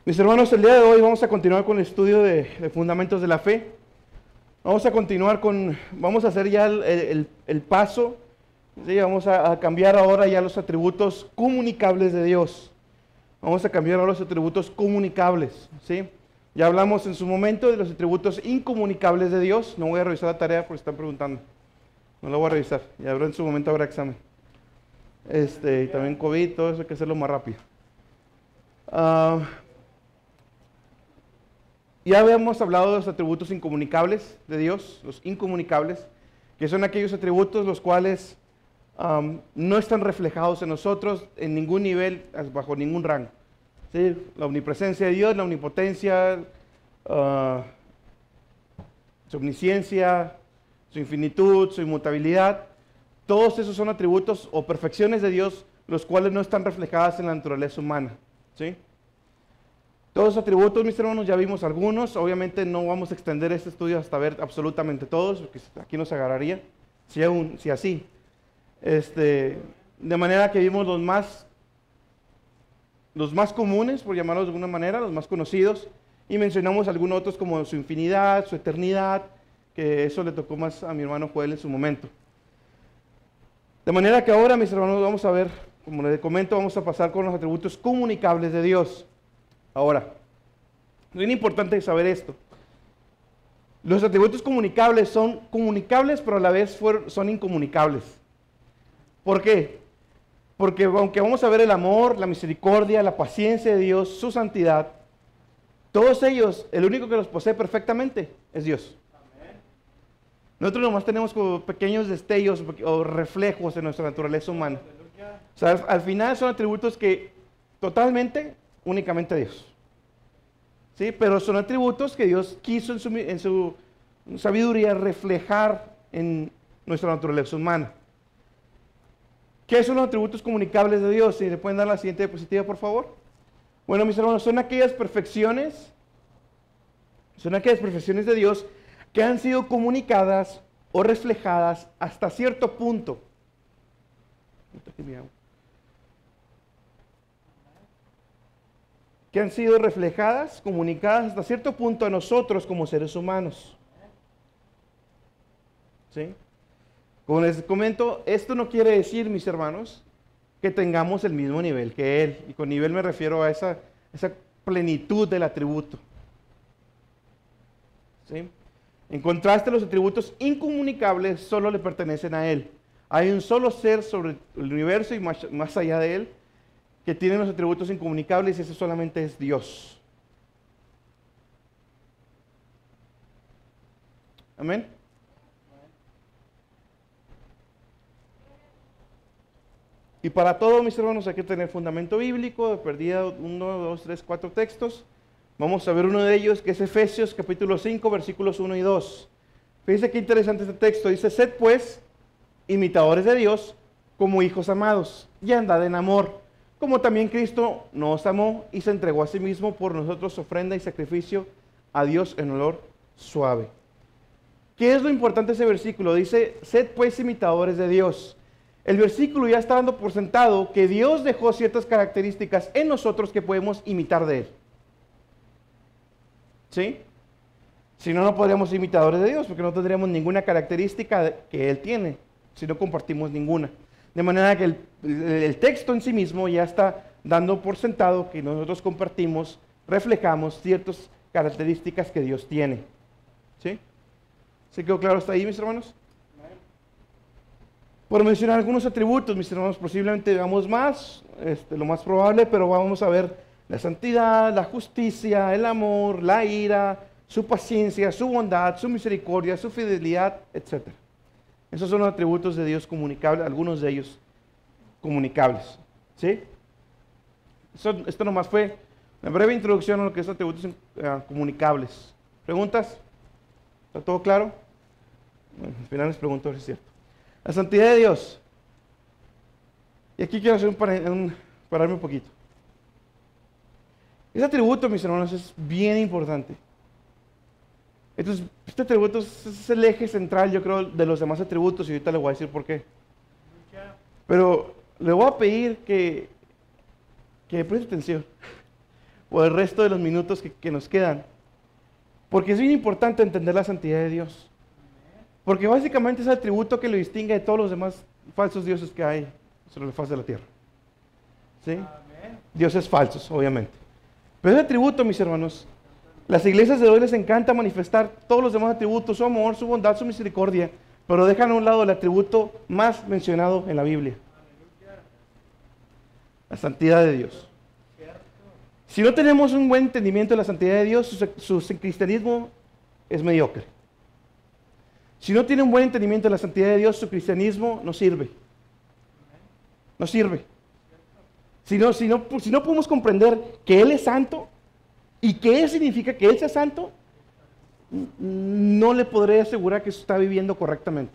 Mis hermanos, el día de hoy vamos a continuar con el estudio de fundamentos de la fe. Vamos a hacer ya el paso, ¿sí? Vamos a cambiar ahora ya los atributos comunicables de Dios. Vamos a cambiar ahora los atributos comunicables, ¿sí? Ya hablamos en su momento de los atributos incomunicables de Dios. No voy a revisar la tarea porque están preguntando. No la voy a revisar. Ya en su momento habrá examen. Y también COVID, todo eso hay que hacerlo más rápido. Ya habíamos hablado de los atributos incomunicables de Dios, los incomunicables, que son aquellos atributos los cuales no están reflejados en nosotros en ningún nivel, bajo ningún rango. ¿Sí? La omnipresencia de Dios, la omnipotencia, su omnisciencia, su infinitud, su inmutabilidad, todos esos son atributos o perfecciones de Dios, los cuales no están reflejadas en la naturaleza humana. ¿Sí? Todos los atributos, mis hermanos, ya vimos algunos. Obviamente no vamos a extender este estudio hasta ver absolutamente todos, porque aquí nos agarraría, si así. De manera que vimos los más comunes, por llamarlos de alguna manera, los más conocidos, y mencionamos algunos otros como su infinidad, su eternidad, que eso le tocó más a mi hermano Joel en su momento. De manera que ahora, mis hermanos, vamos a ver, como les comento, vamos a pasar con los atributos comunicables de Dios. Ahora, es bien importante saber esto. Los atributos comunicables son comunicables, pero a la vez son incomunicables. ¿Por qué? Porque aunque vamos a ver el amor, la misericordia, la paciencia de Dios, su santidad, todos ellos, el único que los posee perfectamente es Dios. Nosotros nomás tenemos como pequeños destellos o reflejos en nuestra naturaleza humana. O sea, al final son atributos que totalmente, únicamente Dios. ¿Sí? Pero son atributos que Dios quiso en su sabiduría reflejar en nuestra naturaleza humana. ¿Qué son los atributos comunicables de Dios? Si le pueden dar la siguiente diapositiva, por favor. Bueno, mis hermanos, son aquellas perfecciones de Dios que han sido comunicadas o reflejadas hasta cierto punto. Que han sido reflejadas, comunicadas hasta cierto punto a nosotros como seres humanos. ¿Sí? Como les comento, esto no quiere decir, mis hermanos, que tengamos el mismo nivel que Él. Y con nivel me refiero a esa plenitud del atributo. ¿Sí? En contraste, los atributos incomunicables solo le pertenecen a Él. Hay un solo ser sobre el universo y más allá de Él que tiene los atributos incomunicables y ese solamente es Dios. Amén. Y para todo, mis hermanos, hay que tener fundamento bíblico, de perdida 1, 2, 3, 4 textos. Vamos a ver uno de ellos, que es Efesios capítulo 5, versículos 1 y 2. Fíjense qué interesante este texto. Dice: sed pues imitadores de Dios como hijos amados, y andad en amor, como también Cristo nos amó y se entregó a sí mismo por nosotros, ofrenda y sacrificio a Dios en olor suave. ¿Qué es lo importante de ese versículo? Dice: sed pues imitadores de Dios. El versículo ya está dando por sentado que Dios dejó ciertas características en nosotros que podemos imitar de Él. ¿Sí? Si no, no podríamos ser imitadores de Dios, porque no tendríamos ninguna característica que Él tiene, si no compartimos ninguna. De manera que el texto en sí mismo ya está dando por sentado que nosotros compartimos, reflejamos ciertas características que Dios tiene. ¿Sí? ¿Sí quedó claro hasta ahí, mis hermanos? Por mencionar algunos atributos, mis hermanos, posiblemente veamos más, lo más probable, pero vamos a ver la santidad, la justicia, el amor, la ira, su paciencia, su bondad, su misericordia, su fidelidad, etc. Esos son los atributos de Dios comunicables, algunos de ellos comunicables. ¿Sí? Esto nomás fue una breve introducción a lo que son atributos comunicables. ¿Preguntas? ¿Está todo claro? Bueno, al final les pregunto si es cierto. La santidad de Dios. Y aquí quiero hacer pararme un poquito. Ese atributo, mis hermanos, es bien importante. Entonces, este atributo es el eje central, yo creo, de los demás atributos, y ahorita le voy a decir por qué. Pero le voy a pedir que preste atención. por el resto de los minutos que nos quedan. Porque es bien importante entender la santidad de Dios. Porque básicamente es el atributo que lo distingue de todos los demás falsos dioses que hay sobre la faz de la tierra. ¿Sí? Dioses falsos, obviamente. Pero ese atributo, mis hermanos, las iglesias de hoy les encanta manifestar todos los demás atributos, su amor, su bondad, su misericordia, pero dejan a un lado el atributo más mencionado en la Biblia. La santidad de Dios. Si no tenemos un buen entendimiento de la santidad de Dios, su cristianismo es mediocre. Si no tiene un buen entendimiento de la santidad de Dios, su cristianismo no sirve. No sirve. Si no podemos comprender que Él es santo y qué significa que Él sea santo, no le podré asegurar que está viviendo correctamente.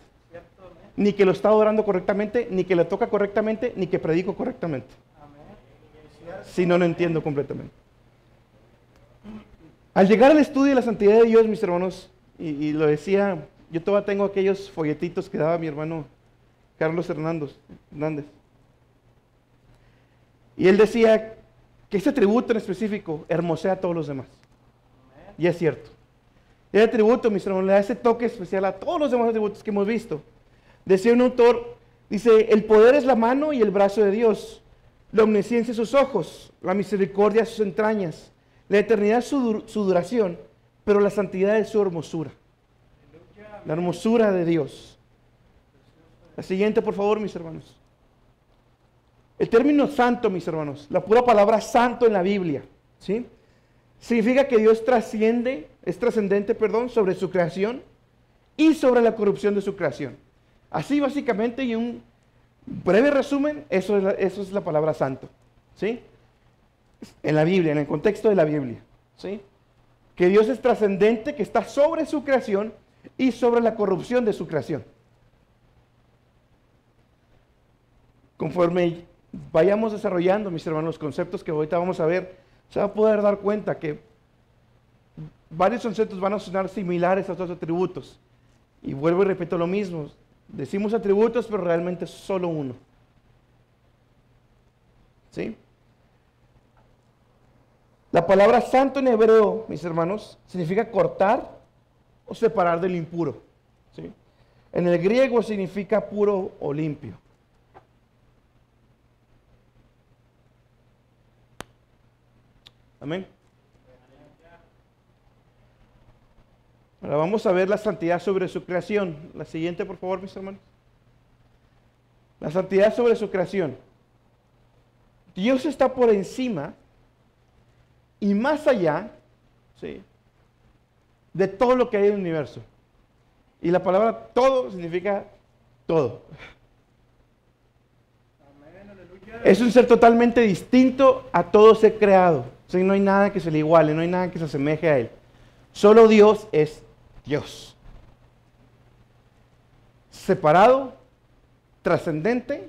Ni que lo está adorando correctamente, ni que le toca correctamente, ni que predico correctamente. Si no lo entiendo completamente. Al llegar al estudio de la santidad de Dios, mis hermanos, y lo decía, yo todavía tengo aquellos folletitos que daba mi hermano Carlos Hernández. Y él decía que ese atributo en específico hermosea a todos los demás. Y es cierto. Ese atributo, mis hermanos, le da ese toque especial a todos los demás atributos que hemos visto. Decía un autor, dice, el poder es la mano y el brazo de Dios, la omnisciencia sus ojos, la misericordia sus entrañas, la eternidad su duración, pero la santidad es su hermosura. La hermosura de Dios. La siguiente, por favor, mis hermanos. El término santo, mis hermanos, la pura palabra santo en la Biblia, ¿sí? Significa que Dios es trascendente, sobre su creación y sobre la corrupción de su creación. Así básicamente, y un breve resumen, eso es la palabra santo, ¿sí? En la Biblia, en el contexto de la Biblia, ¿sí? Que Dios es trascendente, que está sobre su creación y sobre la corrupción de su creación. Conforme vayamos desarrollando, mis hermanos, los conceptos que ahorita vamos a ver, se va a poder dar cuenta que varios conceptos van a sonar similares a estos atributos. Y vuelvo y repito lo mismo. Decimos atributos, pero realmente es solo uno. ¿Sí? La palabra santo en hebreo, mis hermanos, significa cortar o separar del impuro. ¿Sí? En el griego significa puro o limpio. Amén. Ahora vamos a ver la santidad sobre su creación. La siguiente, por favor, mis hermanos. La santidad sobre su creación. Dios está por encima y más allá, ¿sí?, de todo lo que hay en el universo. Y la palabra todo significa todo. Es un ser totalmente distinto a todo ser creado. O sea, no hay nada que se le iguale, no hay nada que se asemeje a Él. Solo Dios es Dios. Separado, trascendente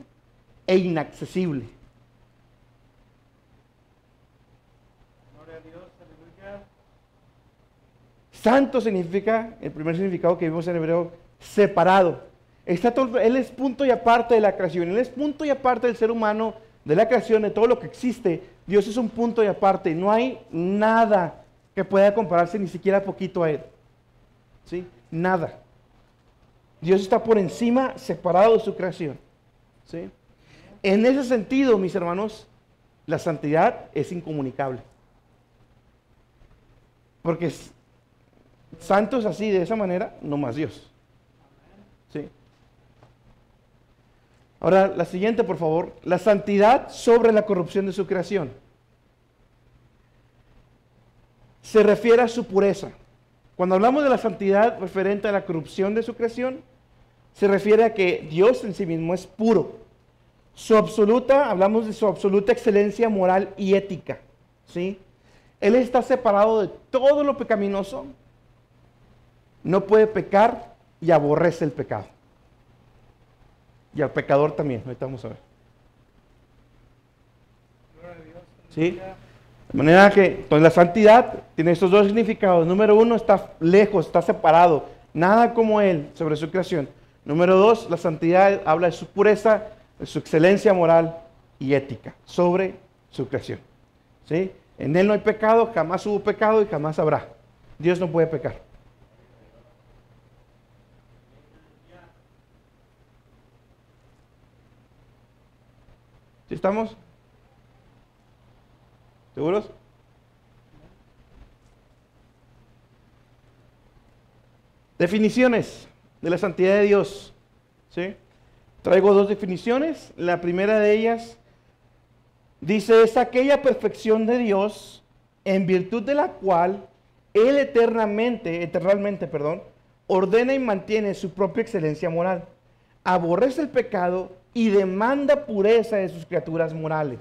e inaccesible. Santo significa, el primer significado que vimos en hebreo, separado. Él es punto y aparte de la creación. Él es punto y aparte del ser humano, de la creación, de todo lo que existe. Dios es un punto y aparte. No hay nada que pueda compararse ni siquiera poquito a Él. ¿Sí? Nada. Dios está por encima, separado de su creación. ¿Sí? En ese sentido, mis hermanos, la santidad es incomunicable. Porque santos así, de esa manera, no más Dios. ¿Sí? Ahora, la siguiente, por favor. La santidad sobre la corrupción de su creación. Se refiere a su pureza. Cuando hablamos de la santidad referente a la corrupción de su creación, se refiere a que Dios en sí mismo es puro. Hablamos de su absoluta excelencia moral y ética. ¿Sí? Él está separado de todo lo pecaminoso. No puede pecar y aborrece el pecado. Y al pecador también, ahorita vamos a ver. ¿Sí? De manera que entonces la santidad tiene estos dos significados. Número uno, está lejos, está separado. Nada como Él sobre su creación. Número dos, la santidad habla de su pureza, de su excelencia moral y ética sobre su creación. ¿Sí? En Él no hay pecado, jamás hubo pecado y jamás habrá. Dios no puede pecar. ¿Sí estamos? ¿Seguros? Definiciones de la santidad de Dios. ¿Sí? Traigo dos definiciones. La primera de ellas dice, es aquella perfección de Dios en virtud de la cual Él eternamente, ordena y mantiene su propia excelencia moral, aborrece el pecado y demanda pureza de sus criaturas morales.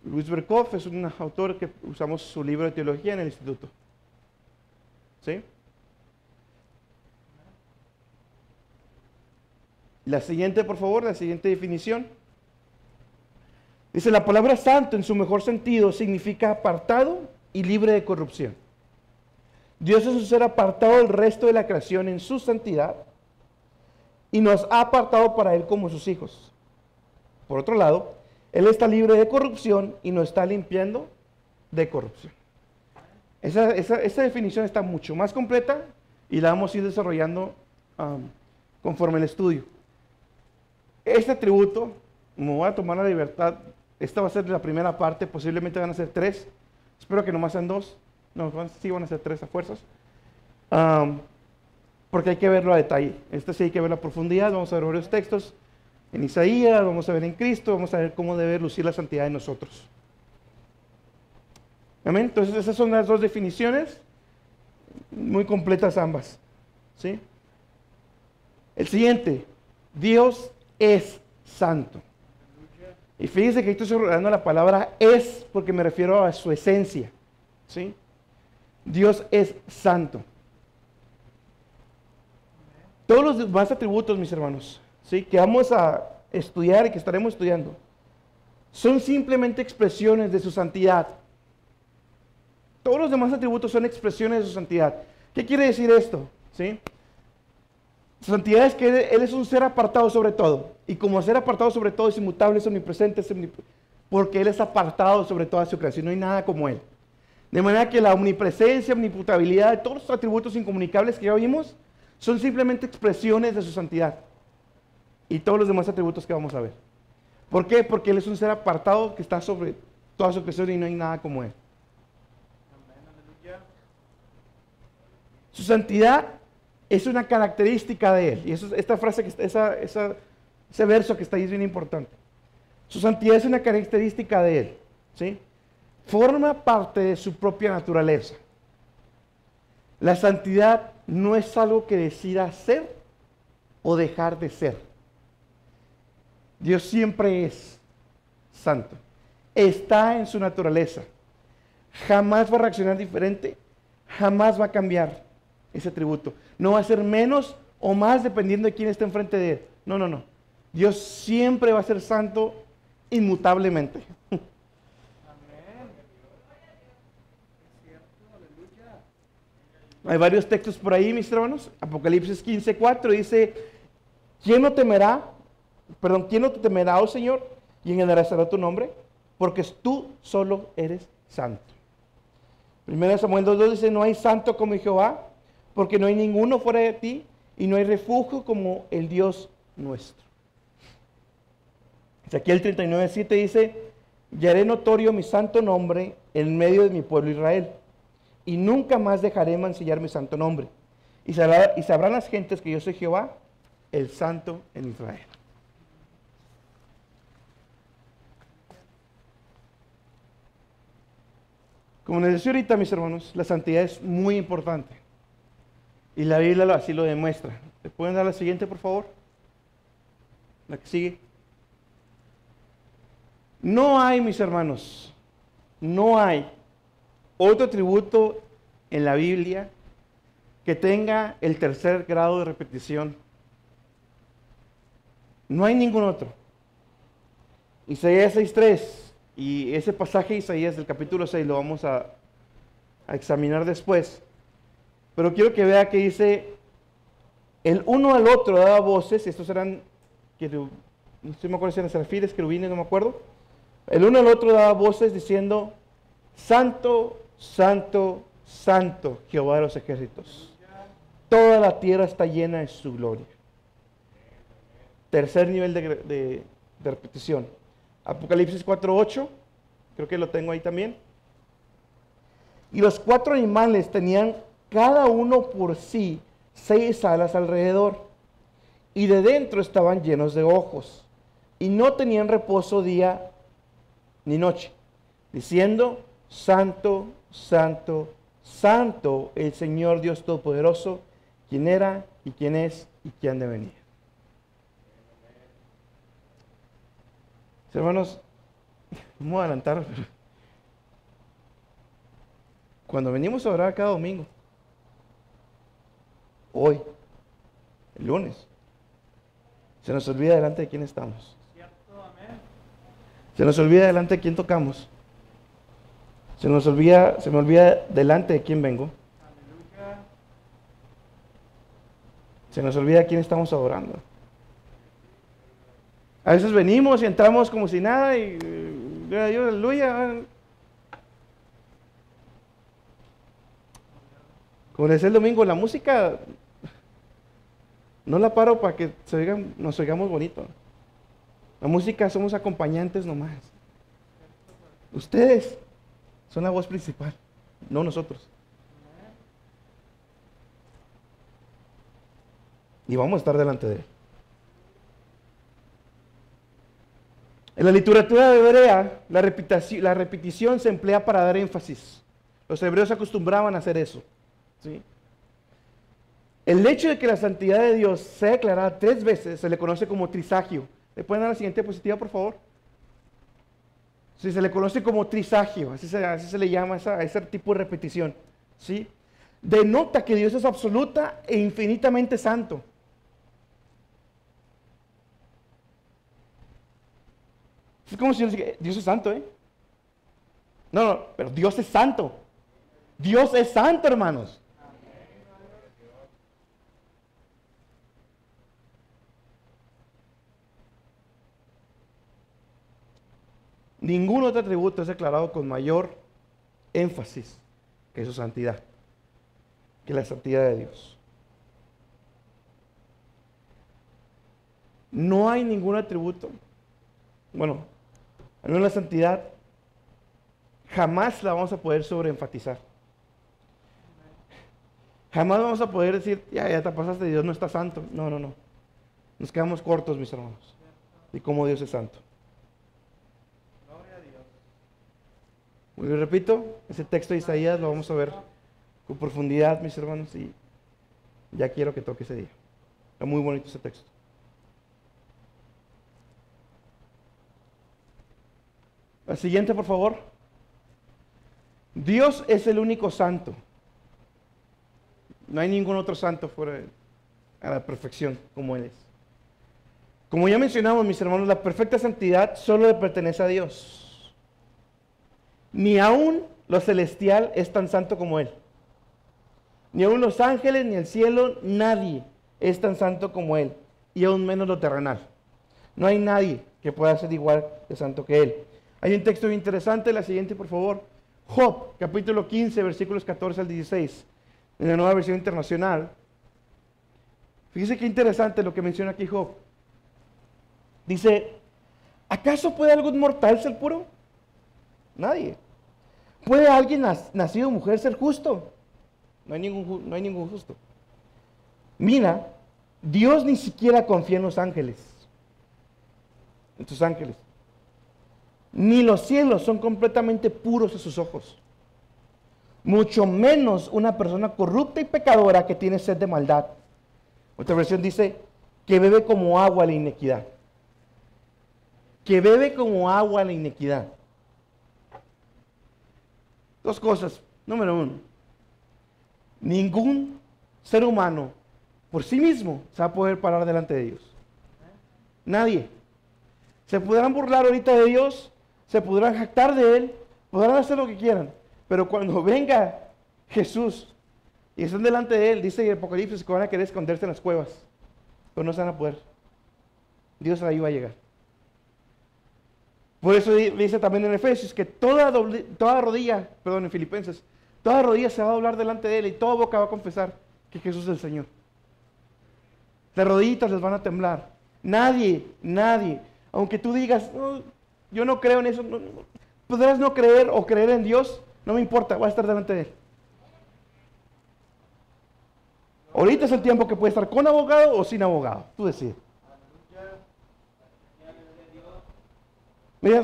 Luis Berkhoff es un autor que usamos su libro de teología en el instituto. ¿Sí? La siguiente, por favor, la siguiente definición. Dice, la palabra santo en su mejor sentido significa apartado y libre de corrupción. Dios es un ser apartado del resto de la creación en su santidad y nos ha apartado para Él como sus hijos. Por otro lado, Él está libre de corrupción y nos está limpiando de corrupción. Esa definición está mucho más completa y la vamos a ir desarrollando conforme el estudio. Este atributo, me voy a tomar la libertad, esta va a ser la primera parte, posiblemente van a ser 3, espero que nomás sean 2, no, sí van a ser 3 a fuerzas, porque hay que verlo a detalle. Este sí hay que ver la profundidad, vamos a ver varios textos en Isaías, vamos a ver en Cristo, vamos a ver cómo debe lucir la santidad de nosotros. Amén. Entonces esas son las dos definiciones, muy completas ambas. ¿Sí? El siguiente, Dios es santo. Y fíjense que estoy subrayando la palabra es porque me refiero a su esencia. ¿Sí? Dios es santo. Todos los demás atributos, mis hermanos, ¿sí?, que vamos a estudiar y que estaremos estudiando, son simplemente expresiones de su santidad. Todos los demás atributos son expresiones de su santidad. ¿Qué quiere decir esto? ¿Sí? Su santidad es que Él es un ser apartado sobre todo. Y como ser apartado sobre todo es inmutable, es omnipresente, porque Él es apartado sobre toda su creación. No hay nada como Él. De manera que la omnipresencia, omniputabilidad de todos los atributos incomunicables que ya vimos son simplemente expresiones de su santidad. Y todos los demás atributos que vamos a ver. ¿Por qué? Porque Él es un ser apartado que está sobre toda su creación y no hay nada como Él. Su santidad es una característica de Él. Y esta frase, ese verso que está ahí es bien importante. Su santidad es una característica de Él. ¿Sí? Forma parte de su propia naturaleza. La santidad no es algo que decida ser o dejar de ser. Dios siempre es santo. Está en su naturaleza. Jamás va a reaccionar diferente. Jamás va a cambiar ese atributo. No va a ser menos o más dependiendo de quién esté enfrente de Él. No, no, no. Dios siempre va a ser santo inmutablemente. Hay varios textos por ahí, mis hermanos. Apocalipsis 15:4 dice, ¿quién no te temerá, oh Señor, y engrandecirá tu nombre? Porque tú solo eres santo. 1 Samuel 2:2 dice, no hay santo como Jehová, porque no hay ninguno fuera de ti, y no hay refugio como el Dios nuestro. Ezequiel 39:7 dice, y haré notorio mi santo nombre en medio de mi pueblo Israel, y nunca más dejaré mancillar mi santo nombre. Y sabrán las gentes que yo soy Jehová, el santo en Israel. Como les decía ahorita, mis hermanos, la santidad es muy importante. Y la Biblia así lo demuestra. ¿Le pueden dar la siguiente, por favor? La que sigue. No hay, mis hermanos, no hay otro atributo en la Biblia que tenga el tercer grado de repetición. No hay ningún otro. Isaías 6:3, y ese pasaje de Isaías del capítulo 6 lo vamos a examinar después. Pero quiero que vea que dice, el uno al otro daba voces, estos eran, no sé si me acuerdo si eran serafines, querubines, no me acuerdo, El uno al otro daba voces diciendo, Santo, Santo, Santo, Jehová de los ejércitos. Toda la tierra está llena de su gloria. Tercer nivel de repetición. Apocalipsis 4:8, creo que lo tengo ahí también. Y los 4 animales tenían cada uno por sí 6 alas alrededor, y de dentro estaban llenos de ojos, y no tenían reposo día ni noche, diciendo, Santo, Santo, Santo, el Señor Dios Todopoderoso, quien era, y quien es, y quien ha de venir. Hermanos, vamos a adelantar, pero cuando venimos a orar cada domingo, hoy, el lunes, se nos olvida delante de quién estamos. Se nos olvida delante de quién tocamos. Se me olvida delante de quién vengo. Se nos olvida a quién estamos adorando. A veces venimos y entramos como si nada y aleluya. Como decía el domingo, la música no la paro para que nos oigamos bonito. La música somos acompañantes nomás. Ustedes son la voz principal, no nosotros. Y vamos a estar delante de Él. En la literatura hebrea, la repetición se emplea para dar énfasis. Los hebreos acostumbraban a hacer eso. ¿Sí? El hecho de que la santidad de Dios sea declarada 3 veces se le conoce como trisagio. ¿Le pueden dar la siguiente diapositiva, por favor? Sí, se le conoce como trisagio, así se le llama a ese tipo de repetición. ¿Sí? Denota que Dios es absoluta e infinitamente santo. Es como si yo dijera, Dios es santo, ¿eh? No, pero Dios es santo. Dios es santo, hermanos. Ningún otro atributo es declarado con mayor énfasis que su santidad, que la santidad de Dios. No hay ningún atributo, bueno, al menos la santidad jamás la vamos a poder sobreenfatizar. Jamás vamos a poder decir, ya te pasaste, Dios no está santo. No. Nos quedamos cortos, mis hermanos, de cómo Dios es santo. Y repito, ese texto de Isaías lo vamos a ver con profundidad, mis hermanos, y ya quiero que toque ese día. Está muy bonito ese texto. La siguiente, por favor. Dios es el único santo. No hay ningún otro santo fuera a la perfección como Él es. Como ya mencionamos, mis hermanos, la perfecta santidad solo le pertenece a Dios. Ni aún lo celestial es tan santo como Él. Ni aún los ángeles, ni el cielo, nadie es tan santo como Él. Y aún menos lo terrenal. No hay nadie que pueda ser igual de santo que Él. Hay un texto bien interesante, la siguiente, por favor. Job, capítulo 15, versículos 14 al 16. En la Nueva Versión Internacional. Fíjese qué interesante lo que menciona aquí Job. Dice, ¿acaso puede algún mortal ser puro? Nadie. ¿Puede alguien nacido mujer ser justo? No hay ningún justo. Mira, Dios ni siquiera confía en los ángeles, en sus ángeles. Ni los cielos son completamente puros a sus ojos. Mucho menos una persona corrupta y pecadora que tiene sed de maldad. Otra versión dice que bebe como agua la iniquidad. Que bebe como agua la iniquidad. 2 cosas. Número 1. Ningún ser humano por sí mismo se va a poder parar delante de Dios. Nadie. Se podrán burlar ahorita de Dios, se podrán jactar de Él, podrán hacer lo que quieran, pero cuando venga Jesús y estén delante de Él, dice el Apocalipsis que van a querer esconderse en las cuevas, pero no se van a poder. Dios ahí va a llegar. Por eso dice también en Efesios que toda rodilla, perdón, en Filipenses, toda rodilla se va a doblar delante de Él y toda boca va a confesar que Jesús es el Señor. Las rodillitas les van a temblar. Nadie, aunque tú digas, "No, yo no creo en eso", podrás no creer o creer en Dios, no me importa, voy a estar delante de Él. Ahorita es el tiempo que puede estar con abogado o sin abogado, tú decides. Mira,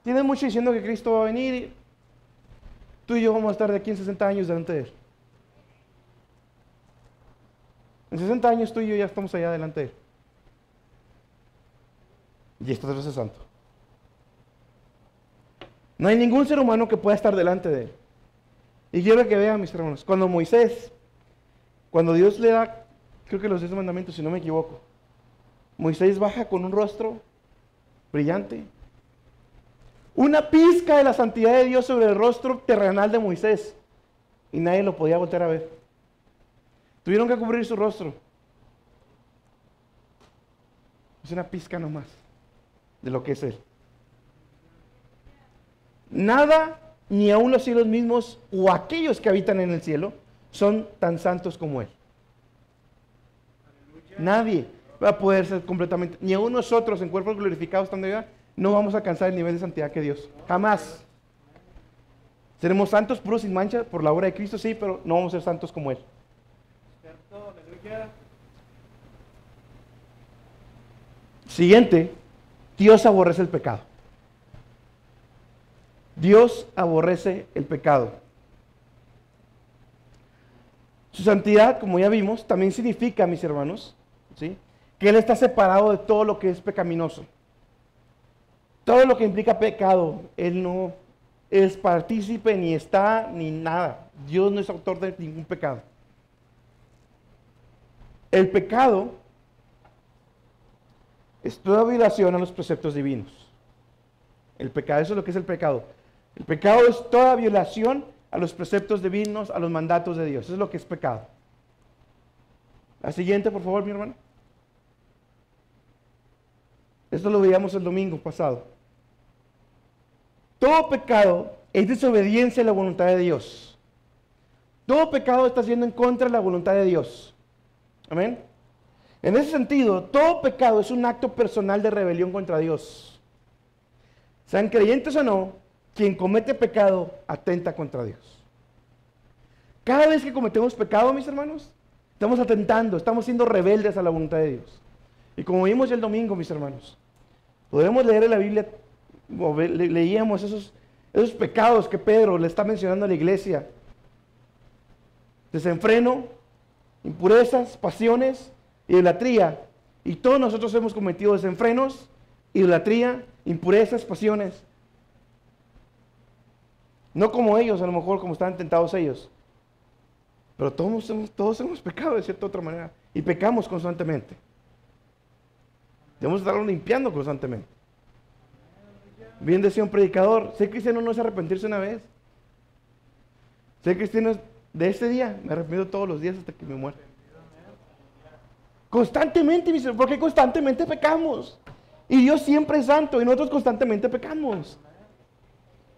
tienes mucho diciendo que Cristo va a venir y tú y yo vamos a estar de aquí en 60 años delante de Él. En 60 años tú y yo ya estamos allá delante de Él. Y esto es santo. No hay ningún ser humano que pueda estar delante de Él. Y quiero que vean, mis hermanos, cuando Dios le da, creo que los 10 mandamientos, si no me equivoco, Moisés baja con un rostro brillante. Una pizca de la santidad de Dios sobre el rostro terrenal de Moisés. Y nadie lo podía voltear a ver. Tuvieron que cubrir su rostro. Es una pizca nomás de lo que es Él. Nada, ni aun los cielos mismos o aquellos que habitan en el cielo, son tan santos como Él. Nadie va a poder ser completamente, ni aun nosotros en cuerpos glorificados estando allá, no vamos a alcanzar el nivel de santidad que Dios. Jamás. Seremos santos, puros, sin mancha, por la obra de Cristo, sí, pero no vamos a ser santos como Él. Siguiente, Dios aborrece el pecado. Dios aborrece el pecado. Su santidad, como ya vimos, también significa, mis hermanos, ¿sí?, que Él está separado de todo lo que es pecaminoso. Todo lo que implica pecado, Él no es partícipe, ni está, ni nada. Dios no es autor de ningún pecado. El pecado es toda violación a los preceptos divinos. El pecado, eso es lo que es el pecado. El pecado es toda violación a los preceptos divinos, a los mandatos de Dios. Eso es lo que es pecado. La siguiente, por favor, mi hermano. Esto lo veíamos el domingo pasado. Todo pecado es desobediencia a la voluntad de Dios. Todo pecado está siendo en contra de la voluntad de Dios. Amén. En ese sentido, todo pecado es un acto personal de rebelión contra Dios. Sean creyentes o no, quien comete pecado atenta contra Dios. Cada vez que cometemos pecado, mis hermanos, estamos atentando, estamos siendo rebeldes a la voluntad de Dios. Y como vimos el domingo, mis hermanos, podemos leer en la Biblia, leíamos esos pecados que Pedro le está mencionando a la iglesia. Desenfreno, impurezas, pasiones, idolatría. Y todos nosotros hemos cometido desenfrenos, idolatría, impurezas, pasiones. No como ellos, a lo mejor como estaban tentados ellos. Pero todos hemos pecado de cierta otra manera. Y pecamos constantemente. Debemos estarlo limpiando constantemente. Bien decía un predicador, ser cristiano no es arrepentirse una vez. Ser cristiano es de este día, me arrepiento todos los días hasta que me muera. Constantemente, porque constantemente pecamos. Y Dios siempre es santo y nosotros constantemente pecamos.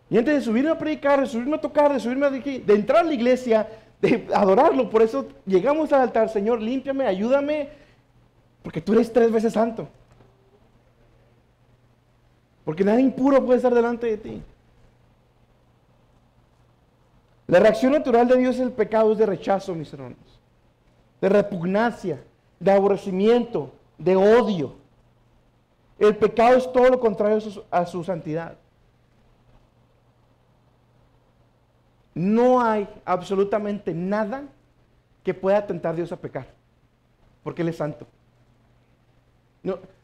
Y antes de subirme a predicar, de subirme a tocar, de entrar a la iglesia, de adorarlo, por eso llegamos al altar: Señor, límpiame, ayúdame, porque tú eres 3 veces santo. Porque nada impuro puede estar delante de ti. La reacción natural de Dios al pecado es de rechazo, mis hermanos, de repugnancia, de aborrecimiento, de odio. El pecado es todo lo contrario a su santidad. No hay absolutamente nada que pueda tentar a Dios a pecar, porque Él es santo.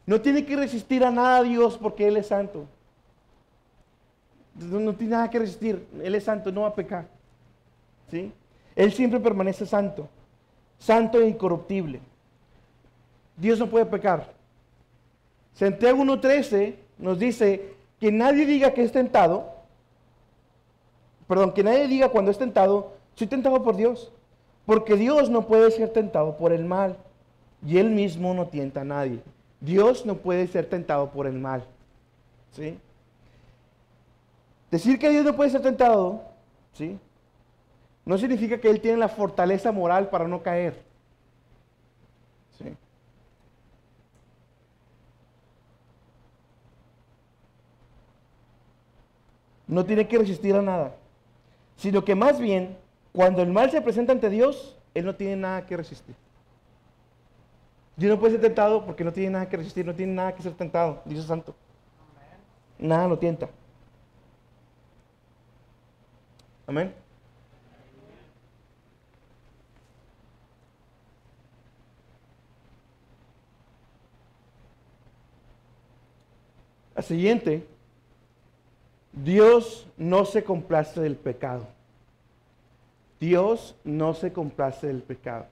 No tiene que resistir a nada a Dios porque Él es santo. No tiene nada que resistir. Él es santo, no va a pecar. ¿Sí? Él siempre permanece santo. Santo e incorruptible. Dios no puede pecar. Santiago 1:13 nos dice que nadie diga que es tentado. Que nadie diga cuando es tentado: soy tentado por Dios. Porque Dios no puede ser tentado por el mal. Y Él mismo no tienta a nadie. Dios no puede ser tentado por el mal. ¿sí? Decir que Dios no puede ser tentado, ¿sí?, no significa que Él tiene la fortaleza moral para no caer. ¿Sí? No tiene que resistir a nada, sino que más bien, cuando el mal se presenta ante Dios, Él no tiene nada que resistir. Dios no puede ser tentado porque no tiene nada que resistir, no tiene nada que ser tentado. Dios es santo. Nada lo tienta. Amén. La siguiente, Dios no se complace del pecado. Dios no se complace del pecado.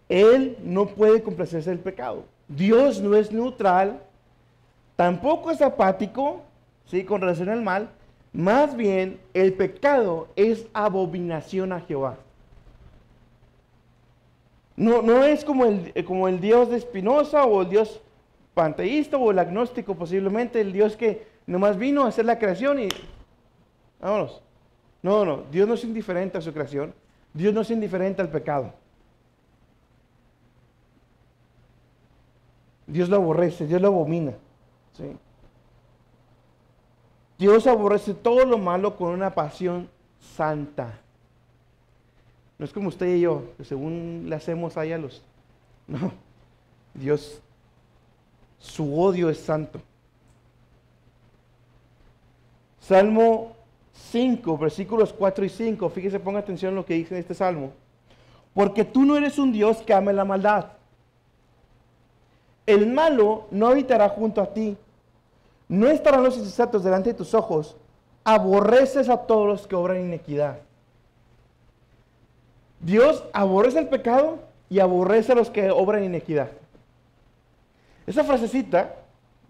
Él no puede complacerse del pecado. Dios no es neutral, tampoco es apático, ¿sí?, con relación al mal. Más bien, el pecado es abominación a Jehová. No es como el Dios de Spinoza o el Dios panteísta o el agnóstico, posiblemente el Dios que nomás vino a hacer la creación y vámonos. No, Dios no es indiferente a su creación. Dios no es indiferente al pecado. Dios lo aborrece, Dios lo abomina. ¿Sí? Dios aborrece todo lo malo con una pasión santa. No es como usted y yo, que según le hacemos ahí a los... No, Dios, su odio es santo. Salmo 5, versículos 4 y 5, fíjese, ponga atención a lo que dice en este salmo. Porque tú no eres un Dios que ame la maldad. El malo no habitará junto a ti. No estarán los insensatos delante de tus ojos. Aborreces a todos los que obran iniquidad. Dios aborrece el pecado y aborrece a los que obran iniquidad. Esa frasecita,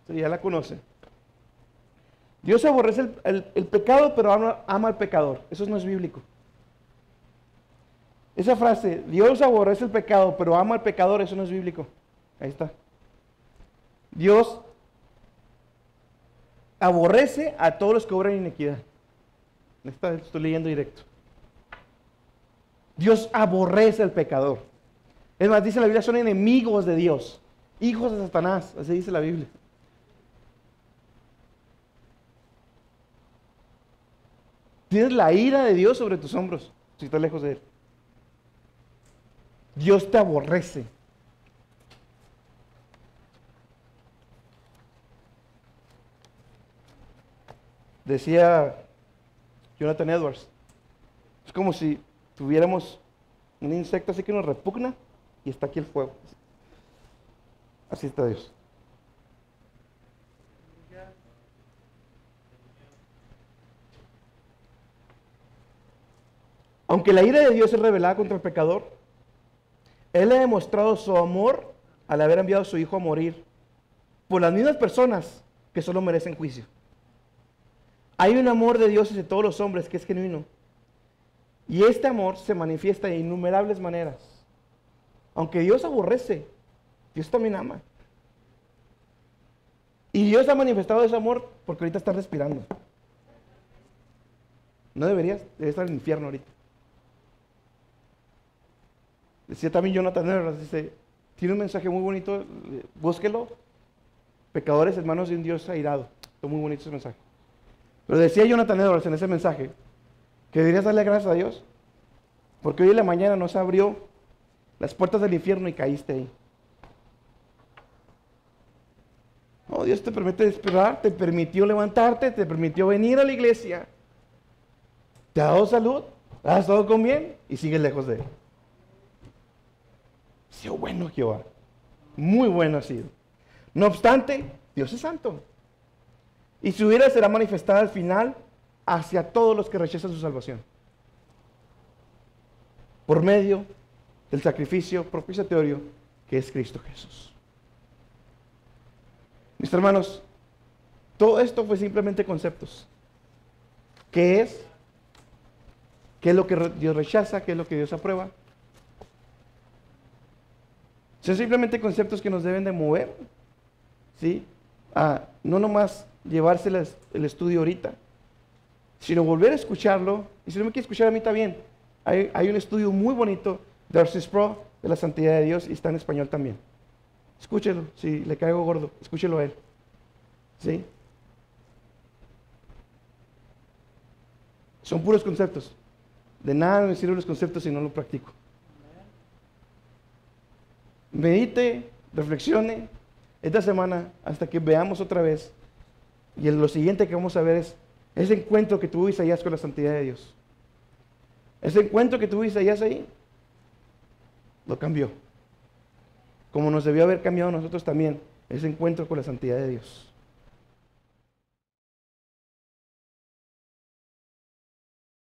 ya la conocen. Dios aborrece el pecado, pero ama al pecador. Eso no es bíblico. Esa frase, Dios aborrece el pecado, pero ama al pecador, eso no es bíblico. Ahí está. Dios aborrece a todos los que obran iniquidad. Estoy leyendo directo. Dios aborrece al pecador. Es más, dice la Biblia, son enemigos de Dios, hijos de Satanás, así dice la Biblia. Tienes la ira de Dios sobre tus hombros, si estás lejos de Él. Dios te aborrece. Decía Jonathan Edwards, es como si tuviéramos un insecto así que nos repugna y está aquí el fuego. Así está Dios. Aunque la ira de Dios es revelada contra el pecador, Él ha demostrado su amor al haber enviado a su Hijo a morir por las mismas personas que solo merecen juicio. Hay un amor de Dios hacia todos los hombres que es genuino. Y este amor se manifiesta de innumerables maneras. Aunque Dios aborrece, Dios también ama. Y Dios ha manifestado ese amor porque ahorita está respirando. No debería estar en el infierno ahorita. Decía también Jonathan Edwards, dice, tiene un mensaje muy bonito, búsquelo. Pecadores, hermanos de un Dios airado. Está muy bonito ese mensaje. Pero decía Jonathan Edwards en ese mensaje que deberías darle gracias a Dios porque hoy en la mañana nos abrió las puertas del infierno y caíste ahí. No, Dios te permite despertar, te permitió levantarte, te permitió venir a la iglesia, te ha dado salud, has estado con bien y sigues lejos de Él. Ha sido bueno Jehová, muy bueno ha sido. No obstante, Dios es santo. Y su ira será manifestada al final hacia todos los que rechazan su salvación. Por medio del sacrificio propiciatorio que es Cristo Jesús. Mis hermanos, todo esto fue simplemente conceptos. ¿Qué es? ¿Qué es lo que Dios rechaza? ¿Qué es lo que Dios aprueba? Son simplemente conceptos que nos deben de mover, ¿sí?, a no nomás llevarse el estudio ahorita, sino volver a escucharlo. Y si no me quiere escuchar a mí, está bien. Hay un estudio muy bonito de R.C. Sproul de la santidad de Dios y está en español también. Escúchelo, si le caigo gordo, escúchelo a él. ¿Sí? Son puros conceptos. De nada me sirven los conceptos si no lo practico. Medite, reflexione esta semana hasta que veamos otra vez. Y lo siguiente que vamos a ver es ese encuentro que tuvo Isaías con la santidad de Dios. Ese encuentro que tuvo Isaías ahí lo cambió. Como nos debió haber cambiado a nosotros también ese encuentro con la santidad de Dios.